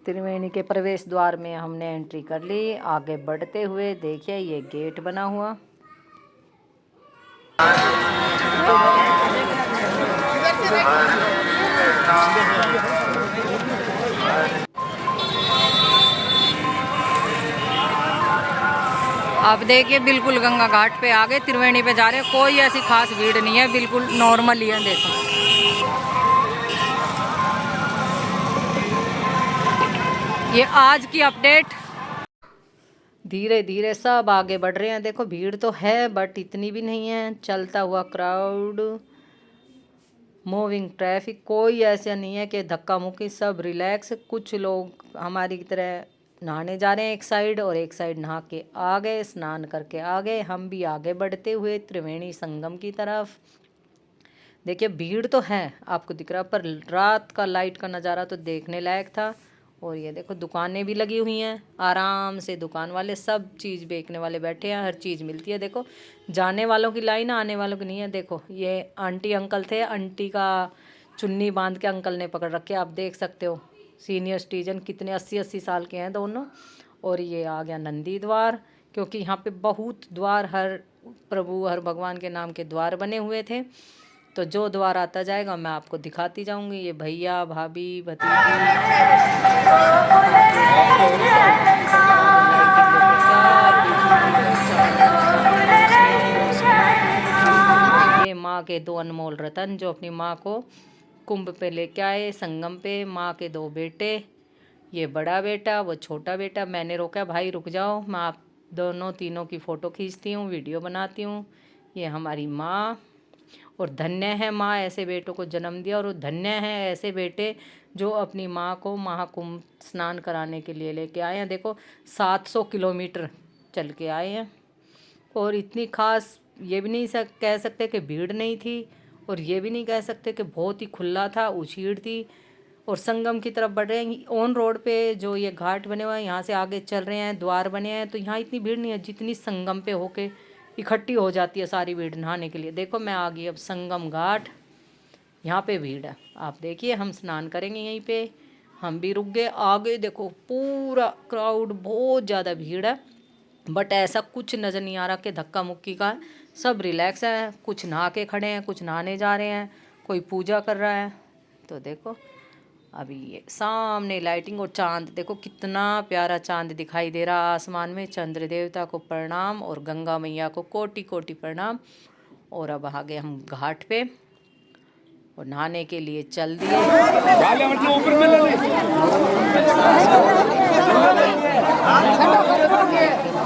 त्रिवेणी के प्रवेश द्वार में हमने एंट्री कर ली। आगे बढ़ते हुए देखिए ये गेट बना हुआ। आप देखिए बिल्कुल गंगा घाट पे आ गए, त्रिवेणी पे जा रहे हैं। कोई ऐसी खास भीड़ नहीं है, बिल्कुल नॉर्मल ही है। देखो ये आज की अपडेट। धीरे धीरे सब आगे बढ़ रहे हैं। देखो भीड़ तो है बट इतनी भी नहीं है। चलता हुआ क्राउड, मूविंग ट्रैफिक, कोई ऐसा नहीं है कि धक्का मुक्की, सब रिलैक्स। कुछ लोग हमारी तरह नहाने जा रहे हैं एक साइड, और एक साइड नहा के आ गए, स्नान करके आ गए। हम भी आगे बढ़ते हुए त्रिवेणी संगम की तरफ। देखिए भीड़ तो है, आपको दिख रहा, पर रात का लाइट का नज़ारा तो देखने लायक था। और ये देखो दुकानें भी लगी हुई हैं, आराम से दुकान वाले सब चीज़ बेचने वाले बैठे हैं, हर चीज़ मिलती है। देखो जाने वालों की लाइन, आने वालों की नहीं है। देखो ये आंटी अंकल थे, आंटी का चुन्नी बांध के अंकल ने पकड़ रखे, आप देख सकते हो। सीनियर सिटीजन, कितने 80-80 साल के हैं दोनों। और ये आ गया नंदी द्वार, क्योंकि यहाँ पे बहुत द्वार, हर प्रभु हर भगवान के नाम के द्वार बने हुए थे। तो जो द्वार आता जाएगा मैं आपको दिखाती जाऊंगी। ये भैया भाभी भतीजी, ये माँ के दो अनमोल रतन जो अपनी माँ को कुंभ पे लेके आए, संगम पे। माँ के दो बेटे, ये बड़ा बेटा, वो छोटा बेटा। मैंने रोका, भाई रुक जाओ, मैं आप दोनों तीनों की फ़ोटो खींचती हूँ, वीडियो बनाती हूँ। ये हमारी माँ, और धन्य है माँ ऐसे बेटों को जन्म दिया, और धन्य है ऐसे बेटे जो अपनी माँ को महाकुंभ स्नान कराने के लिए लेके आए हैं। देखो 700 किलोमीटर चल के आए हैं। और इतनी खास ये भी नहीं कह सकते कि भीड़ नहीं थी, और ये भी नहीं कह सकते कि बहुत ही खुला था, उछीड़ थी। और संगम की तरफ बढ़ रहे हैं। ऑन रोड पे जो ये घाट बने हुए हैं, यहाँ से आगे चल रहे हैं, द्वार बने हैं, तो यहाँ इतनी भीड़ नहीं है जितनी संगम पे होके इकट्ठी हो जाती है सारी भीड़ नहाने के लिए। देखो मैं आ गई अब संगम घाट, यहाँ पे भीड़ है। आप देखिए हम स्नान करेंगे यहीं पे। हम भी रुक गए, आगे देखो पूरा क्राउड, बहुत ज़्यादा भीड़ है, बट ऐसा कुछ नज़र नहीं आ रहा कि धक्का मुक्की का है। सब रिलैक्स है, कुछ नहा के खड़े हैं, कुछ नहाने जा रहे हैं, कोई पूजा कर रहा है। तो देखो अभी ये सामने लाइटिंग, और चांद देखो कितना प्यारा चांद दिखाई दे रहा आसमान में। चंद्र देवता को प्रणाम और गंगा मैया को कोटि कोटि प्रणाम। और अब आ गए हम घाट पे और नहाने के लिए चल दिए।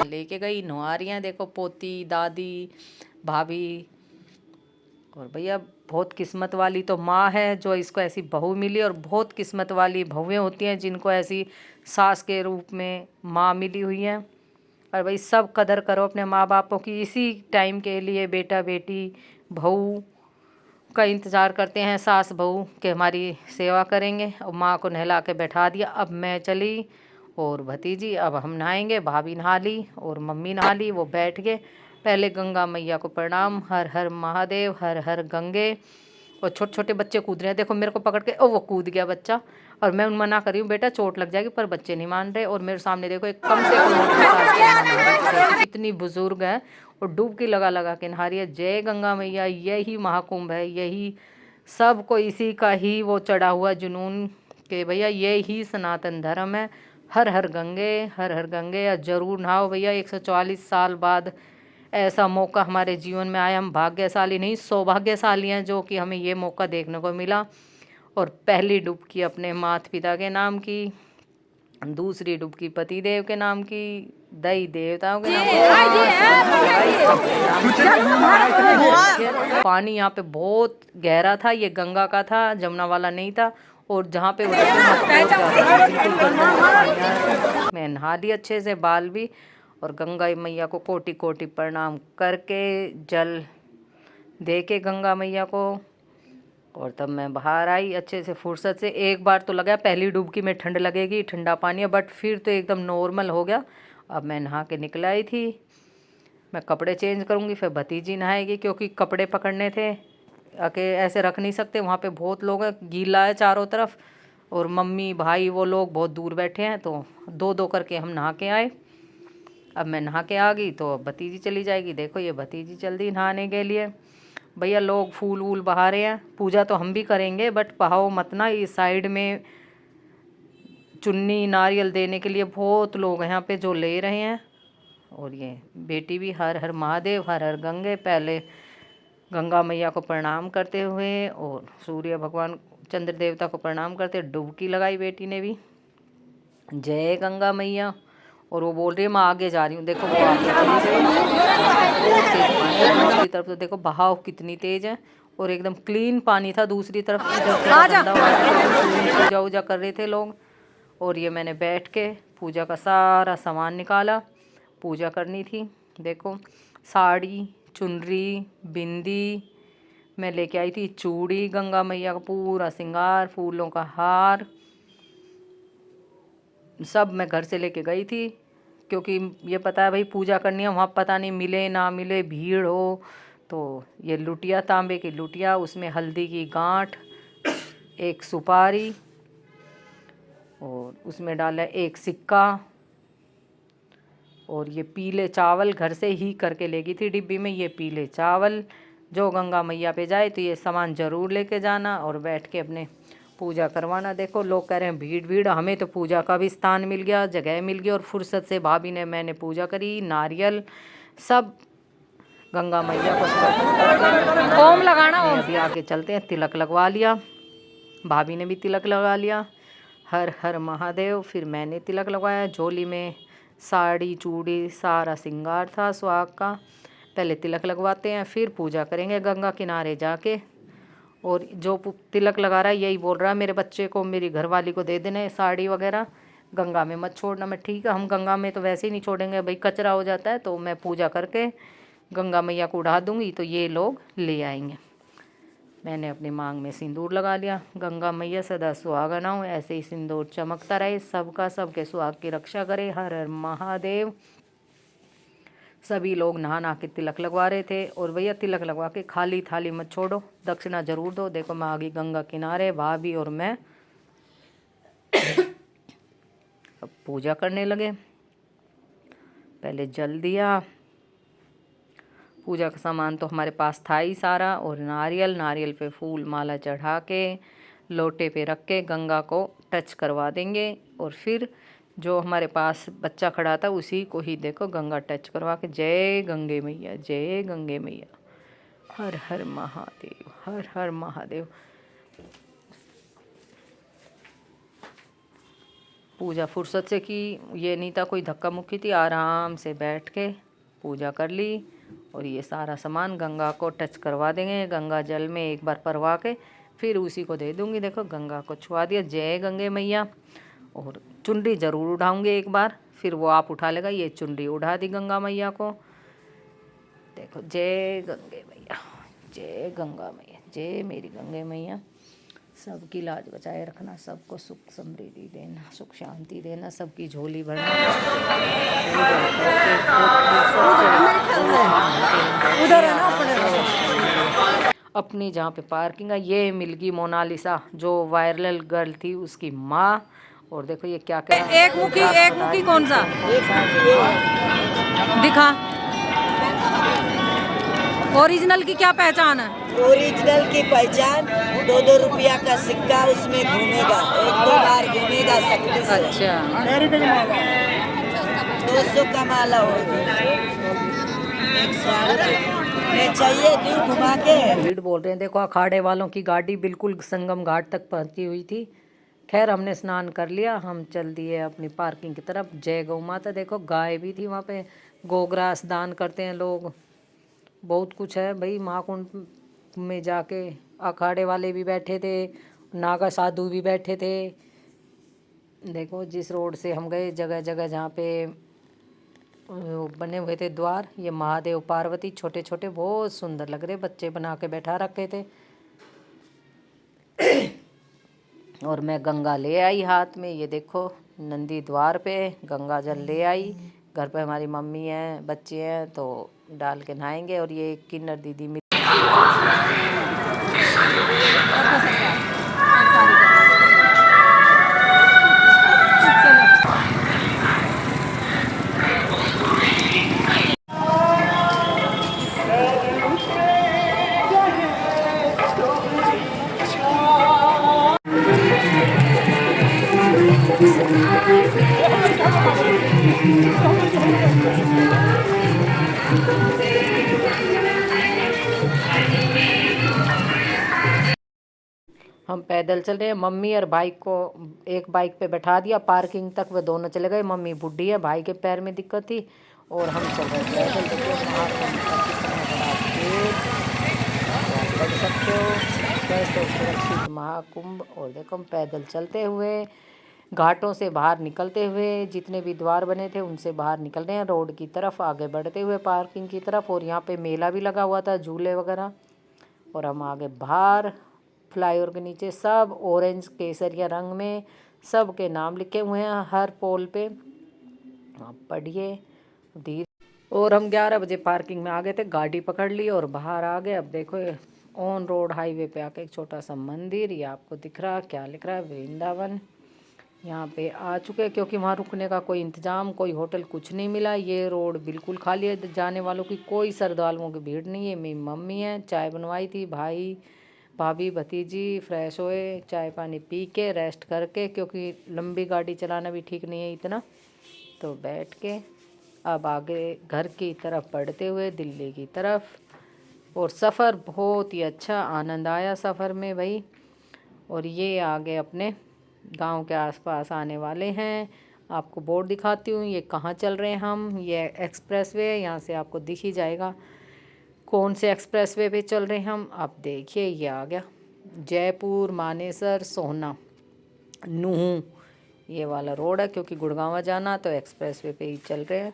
लेके गई, नहा रही हैं देखो पोती दादी भाभी। और भैया बहुत किस्मत वाली तो माँ है जो इसको ऐसी बहू मिली, और बहुत किस्मत वाली बहुएं होती हैं जिनको ऐसी सास के रूप में माँ मिली हुई हैं। और भाई सब कदर करो अपने माँ बापों की। इसी टाइम के लिए बेटा बेटी बहू का इंतज़ार करते हैं, सास बहू के हमारी सेवा करेंगे। और माँ को नहला के बैठा दिया, अब मैं चली और भतीजी, अब हम नहाएंगे। भाभी नहा ली और मम्मी नहा ली, वो बैठ गए। पहले गंगा मैया को प्रणाम, हर हर महादेव, हर हर गंगे। और छोटे छोटे बच्चे कूद रहे हैं, देखो मेरे को पकड़ के, ओ वो कूद गया बच्चा। और मैं उन मना कर रही हूँ बेटा चोट लग जाएगी, पर बच्चे नहीं मान रहे। और मेरे सामने देखो एक कम से कम कितनी बुजुर्ग है और डुबकी लगा लगा के नहा रही है। जय गंगा मैया, यही महाकुंभ है, यही सबको इसी का ही वो चढ़ा हुआ जुनून के भैया यही सनातन धर्म है। हर हर गंगे, हर हर गंगे। या ज़रूर नहाओ भैया, 144 साल बाद ऐसा मौका हमारे जीवन में आया। हम भाग्यशाली नहीं सौभाग्यशाली हैं जो कि हमें ये मौका देखने को मिला। और पहली डुबकी अपने माता पिता के नाम की, दूसरी डुबकी पति देव के नाम की, दई देवताओं के नाम की। पानी यहाँ पे बहुत गहरा था, ये गंगा का था, जमुना वाला नहीं था। और जहाँ पे मैं नहा ली अच्छे से, बाल भी। और गंगा मैया को कोटि कोटि प्रणाम करके जल दे के गंगा मैया को, और तब मैं बाहर आई अच्छे से फुर्सत से। एक बार तो लगा पहली डुबकी में ठंड लगेगी, ठंडा पानी है, बट फिर तो एकदम नॉर्मल हो गया। अब मैं नहा के निकल आई थी, मैं कपड़े चेंज करूँगी, फिर भतीजी नहाएगी, क्योंकि कपड़े पकड़ने थे, आके ऐसे रख नहीं सकते, वहाँ पे बहुत लोग हैं, गीला है चारों तरफ। और मम्मी भाई वो लोग बहुत दूर बैठे हैं, तो दो दो करके हम नहा के आए। अब मैं नहा के आ गई तो अब भतीजी चली जाएगी। देखो ये भतीजी चल दी नहाने के लिए। भैया लोग फूल वूल बहा रहे हैं, पूजा तो हम भी करेंगे बट बहाओ मत ना, इस साइड में चुन्नी नारियल देने के लिए बहुत लोग हैं यहाँ पे जो ले रहे हैं। और ये बेटी भी हर हर महादेव हर हर गंगे, पहले गंगा मैया को प्रणाम करते हुए और सूर्य भगवान चंद्र देवता को प्रणाम करते डुबकी लगाई बेटी ने भी, जय गंगा मैया। और वो बोल रही है मैं आगे जा रही हूँ। देखो वो आगे चली गई। दूसरी तरफ तो देखो बहाव कितनी तेज है और एकदम क्लीन पानी था दूसरी तरफ, इधर पूजा वूजा कर रहे थे लोग। और ये मैंने बैठ के पूजा का सारा सामान निकाला, पूजा करनी थी। देखो साड़ी चुनरी बिंदी मैं लेके आई थी, चूड़ी, गंगा मैया का पूरा श्रृंगार, फूलों का हार सब मैं घर से लेके गई थी, क्योंकि ये पता है भाई पूजा करनी है, वहाँ पता नहीं मिले ना मिले, भीड़ हो। तो ये लुटिया, तांबे की लुटिया, उसमें हल्दी की गांठ, एक सुपारी और उसमें डाला एक सिक्का। और ये पीले चावल घर से ही करके ले गई थी डिब्बी में। ये पीले चावल जो गंगा मैया पे जाए तो ये सामान ज़रूर लेके जाना और बैठ के अपने पूजा करवाना। देखो लोग कह रहे हैं भीड़ भीड़, हमें तो पूजा का भी स्थान मिल गया, जगह मिल गई। और फुर्सत से भाभी ने मैंने पूजा करी, नारियल सब गंगा मैया को समर्पित। ओम लगाना। अभी आगे चलते हैं, तिलक लगवा लिया, भाभी ने भी तिलक लगा लिया, हर हर महादेव। फिर मैंने तिलक लगवाया, झोली में साड़ी चूड़ी सारा श्रृंगार था सुहाग का। पहले तिलक लगवाते हैं फिर पूजा करेंगे गंगा किनारे जाके। और जो तिलक लगा रहा है यही बोल रहा है मेरे बच्चे को, मेरी घरवाली को दे देने साड़ी वगैरह, गंगा में मत छोड़ना। मैं ठीक है, हम गंगा में तो वैसे ही नहीं छोड़ेंगे भाई, कचरा हो जाता है। तो मैं पूजा करके गंगा मैया को उड़ा दूँगी तो ये लोग ले आएंगे। मैंने अपनी मांग में सिंदूर लगा लिया, गंगा मैया सदा सुहागन हो, ऐसे ही सिंदूर चमकता रहे, सबका सबके सुहाग की रक्षा करे, हर हर महादेव। सभी लोग नहा के तिलक लगवा रहे थे। और भैया तिलक लगवा के खाली थाली मत छोड़ो, दक्षिणा जरूर दो। देखो मैं आ गई गंगा किनारे, भाभी और मैं अब पूजा करने लगे। पहले जल दिया, पूजा का सामान तो हमारे पास था ही सारा, और नारियल पे फूल माला चढ़ा के लोटे पे रख के गंगा को टच करवा देंगे। और फिर जो हमारे पास बच्चा खड़ा था उसी को ही देखो गंगा टच करवा के जय गंगे मैया, जय गंगे मैया, हर हर महादेव, हर हर महादेव। पूजा फुर्सत से की, ये नहीं था कोई धक्का मुक्की थी, आराम से बैठ के पूजा कर ली। और ये सारा सामान गंगा को टच करवा देंगे, गंगा जल में एक बार परवा के फिर उसी को दे दूँगी। देखो गंगा को छुआ दिया, जय गंगे मैया। और चुनरी ज़रूर उठाऊँगी एक बार, फिर वो आप उठा लेगा। ये चुनरी उठा दी गंगा मैया को। देखो जय गंगे मैया, जय गंगा मैया, जय मेरी गंगे मैया। सबकी लाज बचाए रखना, सबको सुख समृद्धि देना, सुख शांति देना, सबकी झोली भरना। उधर है ना अपनी जहाँ पे पार्किंग है। ये मिल गई मोनालिसा जो वायरल गर्ल थी, उसकी माँ। और देखो ये क्या क्या, एक मुखी कौन सा दिखा, ओरिजिनल की क्या पहचान है? ओरिजिनल की पहचान 2-2 रुपया का सिक्का उसमें घूमेगा, 1-2 बार घूमेगा शक्ति से। अच्छा 200 का माला होगी, 108 में चाहिए न्यू घुमा के। भीड़ बोल रहे हैं। देखो अखाड़े वालों की गाड़ी बिल्कुल संगम घाट तक पहुंची हुई थी। खैर हमने स्नान कर लिया, हम चल दिए अपनी पार्किंग की तरफ। जय गौ माता। देखो गाय भी थी वहाँ पे, गोग्रास दान करते हैं लोग, बहुत कुछ है भाई। महाकुंड में जाके अखाड़े वाले भी बैठे थे, नागा साधु भी बैठे थे। देखो जिस रोड से हम गए, जगह जगह जहाँ पे बने हुए थे द्वार, ये महादेव पार्वती छोटे छोटे बहुत सुंदर लग रहे, बच्चे बना के बैठा रखे थे। और मैं गंगा ले आई हाथ में, ये देखो नंदी द्वार पे गंगा जल ले आई। घर पे हमारी मम्मी है, बच्चे हैं, तो डाल के नहाएंगे। और ये किन्नर दीदी मिल हम पैदल चल रहे हैं। मम्मी और बाइक को एक बाइक पे बैठा दिया, पार्किंग तक वो दोनों चले गए। मम्मी बुढ़ी है, भाई के पैर में दिक्कत थी और हम चल रहे पैदल। देखिए महाकुंभ का कितना बड़ा गेट, आप पढ़ सकते हो कैसे सुरक्षित महाकुंभ। और देखो हम पैदल चलते हुए घाटों से बाहर निकलते हुए, जितने भी द्वार बने थे उनसे बाहर निकल रहे हैं, रोड की तरफ आगे बढ़ते हुए पार्किंग की तरफ। और यहाँ पे मेला भी लगा हुआ था, झूले वगैरह। और हम आगे बाहर फ्लाईओवर के नीचे सब ऑरेंज केसरिया रंग में सब के नाम लिखे हुए हैं हर पोल पे, आप पढ़िए धीरे। और हम 11 बजे पार्किंग में आ गए थे, गाड़ी पकड़ ली और बाहर आ गए। अब देखो ऑन रोड हाईवे पे आके एक छोटा सा मंदिर, ये आपको दिख रहा क्या लिख रहा है, वृंदावन। यहाँ पे आ चुके हैं क्योंकि वहाँ रुकने का कोई इंतज़ाम, कोई होटल कुछ नहीं मिला। ये रोड बिल्कुल खाली है, जाने वालों की कोई श्रद्धालुओं की भीड़ नहीं है। मेरी मम्मी है, चाय बनवाई थी, भाई भाभी भतीजी फ्रेश हुए, चाय पानी पी के रेस्ट करके, क्योंकि लंबी गाड़ी चलाना भी ठीक नहीं है इतना, तो बैठ के अब आगे घर की तरफ बढ़ते हुए दिल्ली की तरफ। और सफ़र बहुत ही अच्छा, आनंद आया सफ़र में भाई। और ये आगे अपने गांव के आसपास आने वाले हैं। आपको बोर्ड दिखाती हूँ ये कहाँ चल रहे हैं हम। ये एक्सप्रेसवे है, यहाँ से आपको दिख ही जाएगा कौन से एक्सप्रेसवे पे चल रहे हैं हम। आप देखिए ये आ गया जयपुर मानेसर सोहना नूहू, ये वाला रोड है, क्योंकि गुड़गांव जाना तो एक्सप्रेसवे पे ही चल रहे हैं।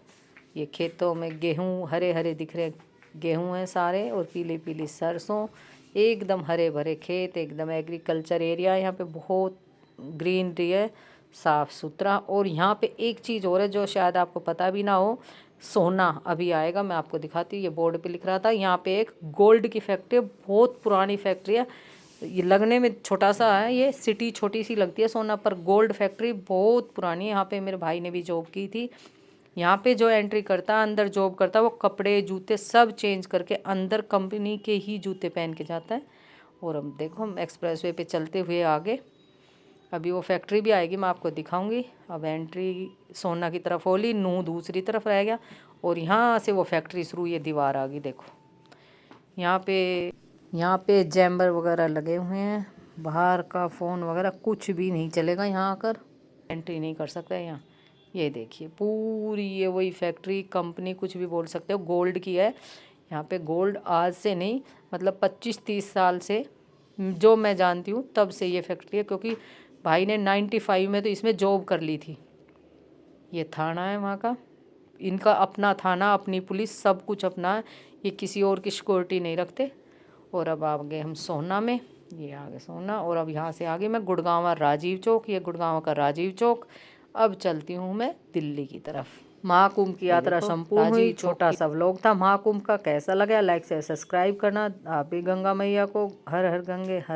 ये खेतों में गेहूँ हरे हरे दिख रहे, गेहूँ हैं सारे, और पीली पीली सरसों, एकदम हरे भरे खेत, एकदम एग्रीकल्चर एरिया। यहाँ पे बहुत ग्रीनरी है, साफ़ सुथरा। और यहाँ पे एक चीज़ और है जो शायद आपको पता भी ना हो, सोना अभी आएगा, मैं आपको दिखाती हूँ। ये बोर्ड पे लिख रहा था, यहाँ पे एक गोल्ड की फैक्ट्री है, बहुत पुरानी फैक्ट्री है। ये लगने में छोटा सा है, ये सिटी छोटी सी लगती है सोना, पर गोल्ड फैक्ट्री बहुत पुरानी है। यहाँ पे मेरे भाई ने भी जॉब की थी। यहाँ पे जो एंट्री करता है, अंदर जॉब करता है, वो कपड़े जूते सब चेंज करके अंदर कंपनी के ही जूते पहन के जाता है। और हम देखो हम एक्सप्रेसवे पे चलते हुए आगे, अभी वो फैक्ट्री भी आएगी, मैं आपको दिखाऊंगी। अब एंट्री सोना की तरफ होली, नूह दूसरी तरफ रह गया, और यहाँ से वो फैक्ट्री शुरू, ये दीवार आ गई देखो। यहाँ पे जैम्बर वगैरह लगे हुए हैं, बाहर का फ़ोन वगैरह कुछ भी नहीं चलेगा, यहाँ आकर एंट्री नहीं कर सकते यहाँ। ये देखिए पूरी ये वही फैक्ट्री कंपनी कुछ भी बोल सकते हो, गोल्ड की है। यहाँ पे गोल्ड आज से नहीं, मतलब 25-30 साल से जो मैं जानती हूँ तब से ये फैक्ट्री है, क्योंकि भाई ने 95 में तो इसमें जॉब कर ली थी। ये थाना है वहाँ का, इनका अपना थाना, अपनी पुलिस, सब कुछ अपना है, ये किसी और की सिक्योरिटी नहीं रखते। और अब आ गए हम सोना में, ये आ गए सोना। और अब यहाँ से आगे मैं गुड़गांव राजीव चौक, ये गुड़गांव का राजीव चौक। अब चलती हूँ मैं दिल्ली की तरफ। महाकुंभ की यात्रा संपूर्ण हुई, छोटा सा व्लॉग था महाकुंभ का। कैसा लगा लाइक से सब्सक्राइब करना। आप भी गंगा मैया को हर हर गंगे हर